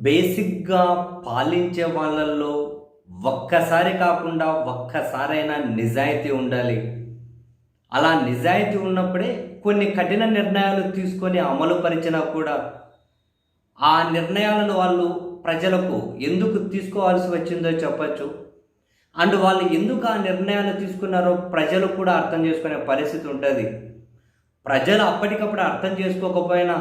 బేసిక్‌గా పాలించే వాళ్ళల్లో ఒక్కసారి కాకుండా ఒక్కసారైనా నిజాయితీ ఉండాలి. అలా నిజాయితీ ఉన్నప్పుడే కొన్ని కఠిన నిర్ణయాలు తీసుకొని అమలు పరిచినా కూడా, ఆ నిర్ణయాలను వాళ్ళు ప్రజలకు ఎందుకు తీసుకోవాల్సి వచ్చిందో చెప్పొచ్చు. అండ్ వాళ్ళు ఎందుకు ఆ నిర్ణయాలు తీసుకున్నారో ప్రజలు కూడా అర్థం చేసుకునే పరిస్థితి ఉంటది. ప్రజలు అప్పటికప్పుడు అర్థం చేసుకోకపోయినా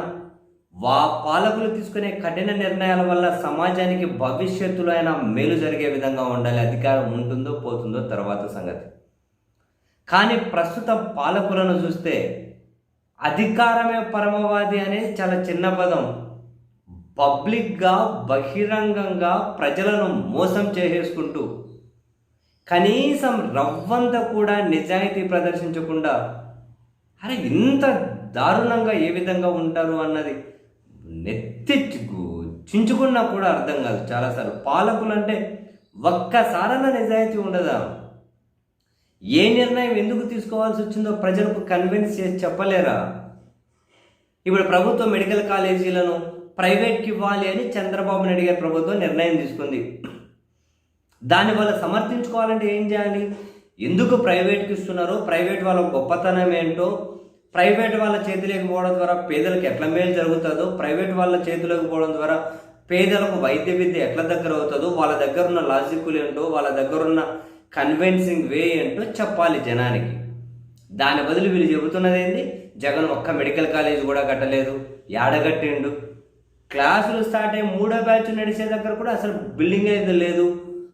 పాలకులు తీసుకునే కఠిన నిర్ణయాల వల్ల సమాజానికి భవిష్యత్తులో అయినా మేలు జరిగే విధంగా ఉండాలి. అధికారం ఉంటుందో పోతుందో తర్వాత సంగతి. కానీ ప్రస్తుత పాలకులను చూస్తే అధికారమే పరమవాది అనేది చాలా చిన్న పదం. పబ్లిక్‌గా బహిరంగంగా ప్రజలను మోసం చేసేసుకుంటూ కనీసం రవ్వంత కూడా నిజాయితీ ప్రదర్శించకుండా, అరే ఇంత దారుణంగా ఏ విధంగా ఉంటారు అన్నది నెత్తి చించుకున్నా కూడా అర్థం కాదు చాలాసార్లు. పాలకులు అంటే ఒక్కసారన్నా నిజాయితీ ఉండదా? ఏ నిర్ణయం ఎందుకు తీసుకోవాల్సి వచ్చిందో ప్రజలకు కన్విన్స్ చేసి చెప్పలేరా? ఇప్పుడు ప్రభుత్వ మెడికల్ కాలేజీలను ప్రైవేట్కి ఇవ్వాలి అని చంద్రబాబు నాయుడు గారి ప్రభుత్వం నిర్ణయం తీసుకుంది. దానివల్ల సమర్థించుకోవాలంటే ఏం చేయాలి? ఎందుకు ప్రైవేట్కి ఇస్తున్నారో, ప్రైవేట్ వాళ్ళ గొప్పతనం ఏంటో, ప్రైవేట్ వాళ్ళ చేతిలోకి పోవడం ద్వారా పేదలకు ఎట్లా మేలు జరుగుతుందో, ప్రైవేట్ వాళ్ళ చేతిలోకి పోవడం ద్వారా పేదలకు వైద్య విద్య ఎట్లా దగ్గర అవుతుందో, వాళ్ళ దగ్గర ఉన్న లాజిక్లు ఏంటో, వాళ్ళ దగ్గర ఉన్న కన్విన్సింగ్ వే ఏంటో చెప్పాలి జనానికి. దాని బదులు వీళ్ళు చెబుతున్నది ఏంటి? జగన్ ఒక్క మెడికల్ కాలేజ్ కూడా కట్టలేదు, ఏడగట్టిండు. క్లాసులు స్టార్ట్ అయ్యి 3వ బ్యాచ్ నడిచే దగ్గర కూడా అసలు బిల్డింగ్ అయితే లేదు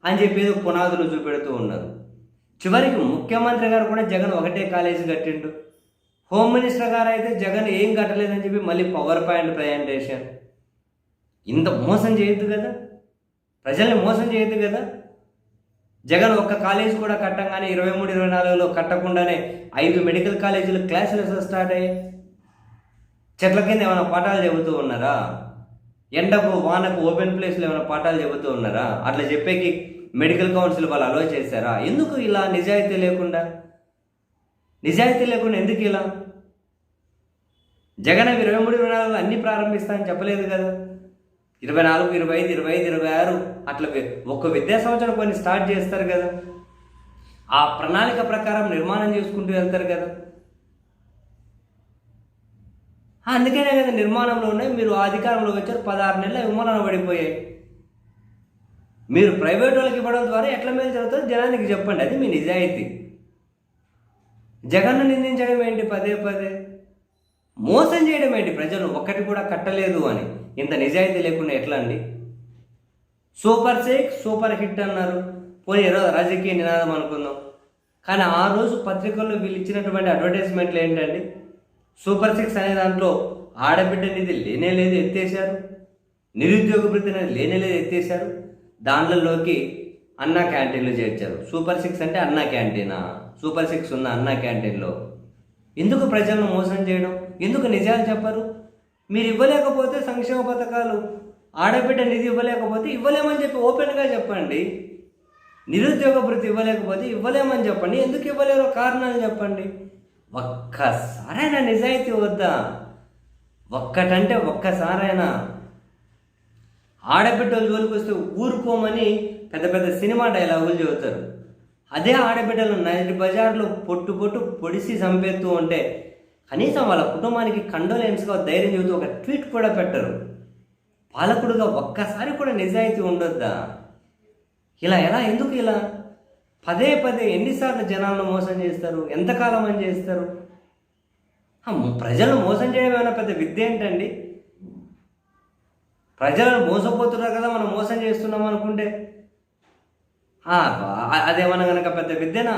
అని చెప్పి ఏదో పునాదులు చూపెడుతూ ఉన్నారు. చివరికి ముఖ్యమంత్రి గారు కూడా జగన్ ఒకటే కాలేజీ కట్టిండు. హోమ్ మినిస్టర్ గారు అయితే జగన్ ఏం కట్టలేదని చెప్పి మళ్ళీ పవర్ పాయింట్ ప్రజెంటేషన్. ఇంత మోసం చేయొద్దు కదా, ప్రజల్ని మోసం చేయొద్దు కదా. జగన్ ఒక్క కాలేజీ కూడా కట్టంగానే 23-24లో కట్టకుండానే 5 మెడికల్ కాలేజీలు క్లాసులు స్టార్ట్ అయ్యాయి. చెట్ల కింద ఏమైనా పాఠాలు చెబుతూ ఉన్నారా? ఎండకు వానకు ఓపెన్ ప్లేస్లో ఏమైనా పాఠాలు చెబుతూ ఉన్నారా? అట్లా చెప్పేకి మెడికల్ కౌన్సిల్ వాళ్ళు అలో చేశారా? ఎందుకు ఇలా నిజాయితీ లేకుండా ఎందుకు ఇలా? జగన్ 23-24లో అన్నీ ప్రారంభిస్తానని చెప్పలేదు కదా. 24, 25, 25, 26 అట్లా ఒక్క విద్యా సంవత్సరం కొన్ని స్టార్ట్ చేస్తారు కదా. ఆ ప్రణాళిక ప్రకారం నిర్మాణం చేసుకుంటూ వెళ్తారు కదా. అందుకనే కదా నిర్మాణంలో ఉన్నాయి. మీరు అధికారంలోకి వచ్చారు, 16 నెలల విమోచన పడిపోయాయి. మీరు ప్రైవేట్ వాళ్ళకి ఇవ్వడం ద్వారా ఎట్లా మేలు జరుగుతుందో జనానికి చెప్పండి. అది మీ నిజాయితీ. జగన్ను నిందించడం ఏంటి? పదే పదే మోసం చేయడం ఏంటి? ప్రజలు ఒక్కటి కూడా కట్టలేదు అని. ఇంత నిజాయితీ లేకుండా ఎట్లా అండి? సూపర్ 6 సూపర్ హిట్ అన్నారు. పోనీ రాజకీయ నినాదం అనుకుందాం. కానీ ఆ రోజు పత్రికల్లో వీళ్ళు ఇచ్చినటువంటి అడ్వర్టైజ్మెంట్లు ఏంటండి? సూపర్ 6 అనే దాంట్లో ఆడబిడ్డ నిధి లేనే లేదు ఎత్తేసారు, నిరుద్యోగ భృతి అనేది లేనే లేదు ఎత్తేసారు. దాంట్లోకి అన్నా క్యాంటీన్లు చేర్చారు. సూపర్ 6 అంటే అన్నా క్యాంటీనా? సూపర్ 6 ఉన్న అన్నా క్యాంటీన్లో ఎందుకు ప్రజలను మోసం చేయడం? ఎందుకు నిజాలు చెప్పరు? మీరు ఇవ్వలేకపోతే సంక్షేమ పథకాలు, ఆడబిడ్డ నిధి ఇవ్వలేకపోతే ఇవ్వలేమని చెప్పి ఓపెన్గా చెప్పండి. నిరుద్యోగ భృతి ఇవ్వలేకపోతే ఇవ్వలేమని చెప్పండి. ఎందుకు ఇవ్వలేరో కారణాలు చెప్పండి. ఒక్కసారైనా నిజాయితీ వద్దా? ఒక్కటంటే ఒక్కసారైనా. ఆడబిడ్డలు జోలికి వస్తే ఊరుకోమని పెద్ద పెద్ద సినిమా డైలాగులు చెబుతారు. అదే ఆడబిడ్డలు నడి బజార్లో పొట్టు పొడిసి చంపేస్తూ ఉంటే కనీసం వాళ్ళ కుటుంబానికి కండోలెన్స్గా ధైర్యం చెబుతూ ఒక ట్వీట్ కూడా పెట్టరు. పాలకుడుగా ఒక్కసారి కూడా నిజాయితీ ఉండొద్దా? ఇలా ఎలా? ఎందుకు ఇలా? పదే పదే ఎన్నిసార్లు జనాలను మోసం చేస్తారు? ఎంతకాలం అని చేస్తారు? ప్రజలను మోసం చేయడం ఏమైనా పెద్ద విద్య ఏంటండి? ప్రజలను మోసపోతున్నారు కదా, మనం మోసం చేస్తున్నాం అనుకుంటే అదేమన్నా కనుక పెద్ద విద్యనా?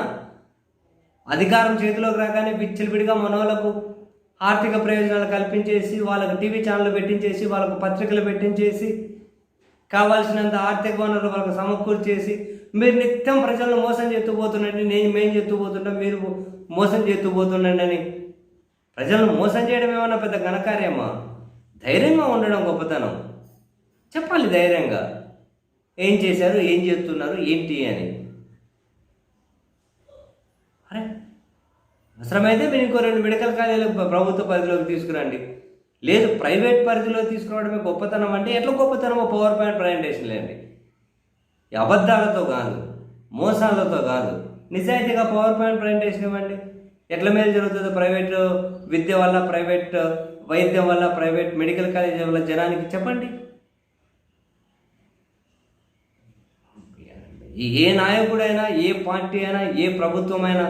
అధికారం చేతిలోకి రాగానే విచ్చలవిడిగా మనోళ్ళకు ఆర్థిక ప్రయోజనాలు కల్పించేసి, వాళ్ళకు టీవీ ఛానళ్ళు పెట్టించేసి, వాళ్ళకు పత్రికలు పెట్టించేసి, కావాల్సినంత ఆర్థిక వనరులు వాళ్ళకు సమకూర్చేసి, మీరు నిత్యం ప్రజలను మోసం చేస్తూ పోతుండండి, మేము చేస్తూ పోతుంటాం, మీరు మోసం చేస్తూ పోతుండండి అని. ప్రజలను మోసం చేయడం ఏమన్నా పెద్ద ఘనకార్యమా? ధైర్యంగా ఉండడం గొప్పతనం. చెప్పాలి ధైర్యంగా ఏం చేశారు, ఏం చేస్తున్నారు, ఏంటి అని. అరే అవసరమైతే మీరు ఇంకో 2 మెడికల్ కాలేజీలు ప్రభుత్వ పరిధిలోకి తీసుకురండి. లేదు ప్రైవేట్ పరిధిలో తీసుకురావడమే గొప్పతనం అంటే ఎట్లా గొప్పతనమో పవర్ పాయింట్ ప్రజెంటేషన్లే అండి. అబద్ధాలతో కాదు, మోసాలతో కాదు, నిజాయితీగా పవర్ పాయింట్ ప్రజెంటేషన్ ఇవ్వండి. ఎట్లా మేలు జరుగుతుందో ప్రైవేట్ విద్య వల్ల, ప్రైవేట్ వైద్యం వల్ల, ప్రైవేట్ మెడికల్ కాలేజీ వల్ల జనానికి చెప్పండి. ఏ నాయకుడైనా, ఏ పార్టీ అయినా, ఏ ప్రభుత్వమైనా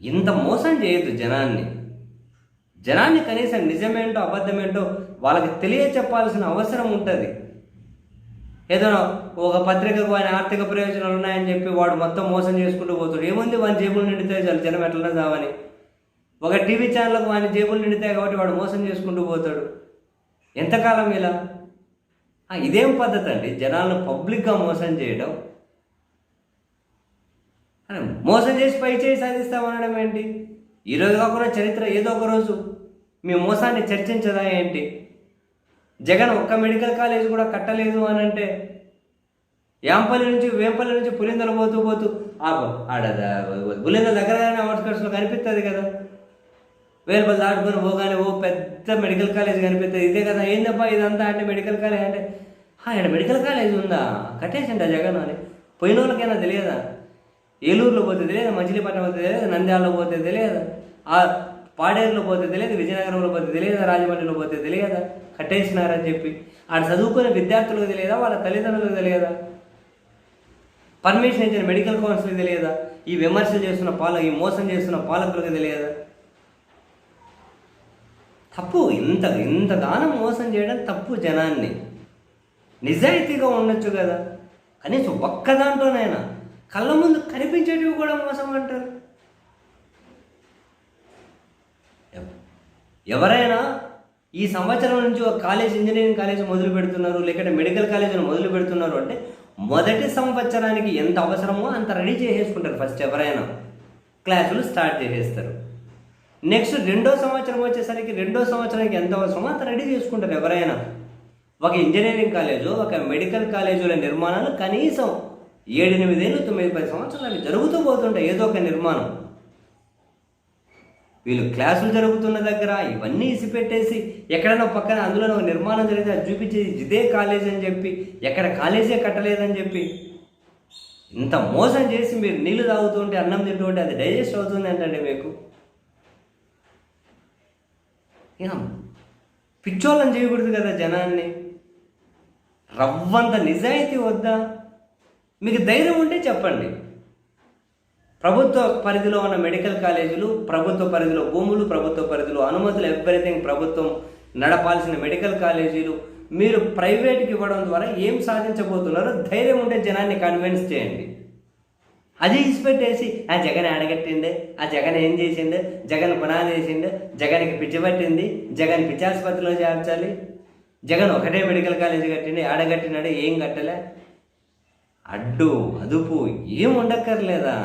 ఇంత మోసం చేయొద్దు జనాన్ని కనీసం నిజమేంటో అబద్ధమేంటో వాళ్ళకి తెలియచెప్పాల్సిన అవసరం ఉంటుంది. ఏదో ఒక పత్రికకు ఆయన ఆర్థిక ప్రయోజనాలు ఉన్నాయని చెప్పి వాడు మొత్తం మోసం చేసుకుంటూ పోతాడు. ఏముంది వాని జేబులు నిండితే చాలు, జనం ఎట్లనే చావని. ఒక టీవీ ఛానల్కు వాని జేబులు నిండితాయి కాబట్టి వాడు మోసం చేసుకుంటూ పోతాడు. ఎంతకాలం ఇలా? ఇదేం పద్ధతి అండి? జనాలను పబ్లిక్గా మోసం చేయడం, మోసం చేసి పై చేయి సాధిస్తామనడం ఏంటి? ఈరోజు కాకుండా చరిత్ర ఏదో ఒక రోజు మీ మోసాన్ని చర్చించదా ఏంటి? జగన్ ఒక్క మెడికల్ కాలేజ్ కూడా కట్టలేదు అని అంటే వేంపల్లి నుంచి పులిందలు పోతూ ఆడ పులిందల దగ్గరగానే అవుట్స్కట్స్లో కనిపిస్తుంది కదా. వేలుపల్లి దాటుకొని పోగానే పెద్ద మెడికల్ కాలేజ్ కనిపిస్తుంది. ఇదే కదా ఏందబ్బా ఇదంతా అంటే మెడికల్ కాలేజ్ అంటే ఇక్కడ మెడికల్ కాలేజ్ ఉందా, కట్టేసిండా జగన్ అని పోయిన వాళ్ళకైనా తెలియదా? ఏలూరులో పోతే తెలియదు, మచిలీపట్నం పోతే తెలియదు, నంద్యాలలో పోతే తెలియదు, పాడేరులో పోతే తెలియదు, విజయనగరంలో పోతే తెలియదా, రాజమండ్రిలో పోతే తెలియదా కట్టేసినారని చెప్పి? ఆడ చదువుకునే విద్యార్థులకు తెలియదా, వాళ్ళ తల్లిదండ్రులకు తెలియదా, పర్మిషన్ ఇచ్చిన మెడికల్ కౌన్సిల్కి తెలియదా, ఈ విమర్శలు చేస్తున్న ఈ మోసం చేస్తున్న పాలకులకు తెలియదా? తప్పు. ఇంతగానం మోసం చేయడం తప్పు. జనాన్ని నిజాయితీగా ఉండొచ్చు కదా, కనీసం ఒక్క దాంట్లోనైనా. కళ్ళ ముందు కనిపించేటివి కూడా మోసం అంటారు. ఎవరైనా ఈ సంవత్సరం నుంచి ఒక ఇంజనీరింగ్ కాలేజ్ మొదలు పెడుతున్నారు, లేకపోతే మెడికల్ కాలేజీని మొదలు పెడుతున్నారు అంటే మొదటి సంవత్సరానికి ఎంత అవసరమో అంత రెడీ చేసేసుకుంటారు. ఫస్ట్ ఎవరైనా క్లాసులు స్టార్ట్ చేసేస్తారు. నెక్స్ట్ రెండో సంవత్సరం వచ్చేసరికి రెండో సంవత్సరానికి ఎంత అవసరమో అంత రెడీ చేసుకుంటారు ఎవరైనా. ఒక ఇంజనీరింగ్ కాలేజు, ఒక మెడికల్ కాలేజీల నిర్మాణాలు కనీసం 7-8 ఏళ్ళు, 9-10 సంవత్సరాలు జరుగుతూ పోతుంటాయి ఏదో ఒక నిర్మాణం. వీళ్ళు క్లాసులు జరుగుతున్న దగ్గర ఇవన్నీ ఇసిపెట్టేసి ఎక్కడైనా పక్కన అందులో ఒక నిర్మాణం జరిగితే అది చూపించి ఇదే కాలేజ్ అని చెప్పి, ఎక్కడ కాలేజే కట్టలేదని చెప్పి ఇంత మోసం చేసి మీరు నీళ్లు తాగుతుంటే, అన్నం తింటుంటే అది డైజెస్ట్ అవుతుంది అంటే మీకు పిచ్చోళ్ళని చేయకూడదు కదా జనాన్ని. రవ్వంత నిజాయితీ వద్దా? మీకు ధైర్యం ఉంటే చెప్పండి. ప్రభుత్వ పరిధిలో ఉన్న మెడికల్ కాలేజీలు, ప్రభుత్వ పరిధిలో భూములు, ప్రభుత్వ పరిధిలో అనుమతులు, ఎవ్రీథింగ్ ప్రభుత్వం నడపాల్సిన మెడికల్ కాలేజీలు మీరు ప్రైవేట్కి ఇవ్వడం ద్వారా ఏం సాధించబోతున్నారో ధైర్యం ఉంటే జనాన్ని కన్విన్స్ చేయండి. అది ఇసిపెట్టేసి జగన్ ఆడగట్టిండే, జగన్ ఏం చేసిండు, జగన్ పునాది వేసిండు, జగన్కి పిచ్చి పట్టింది, జగన్ పిచ్చాసుపత్రిలో చేర్చాలి, జగన్ ఒకటే మెడికల్ కాలేజీ కట్టిండి, ఆడగట్టినాడు ఏం కట్టలే, అడ్డు అదుపు ఏం ఉండక్కర్లేదా?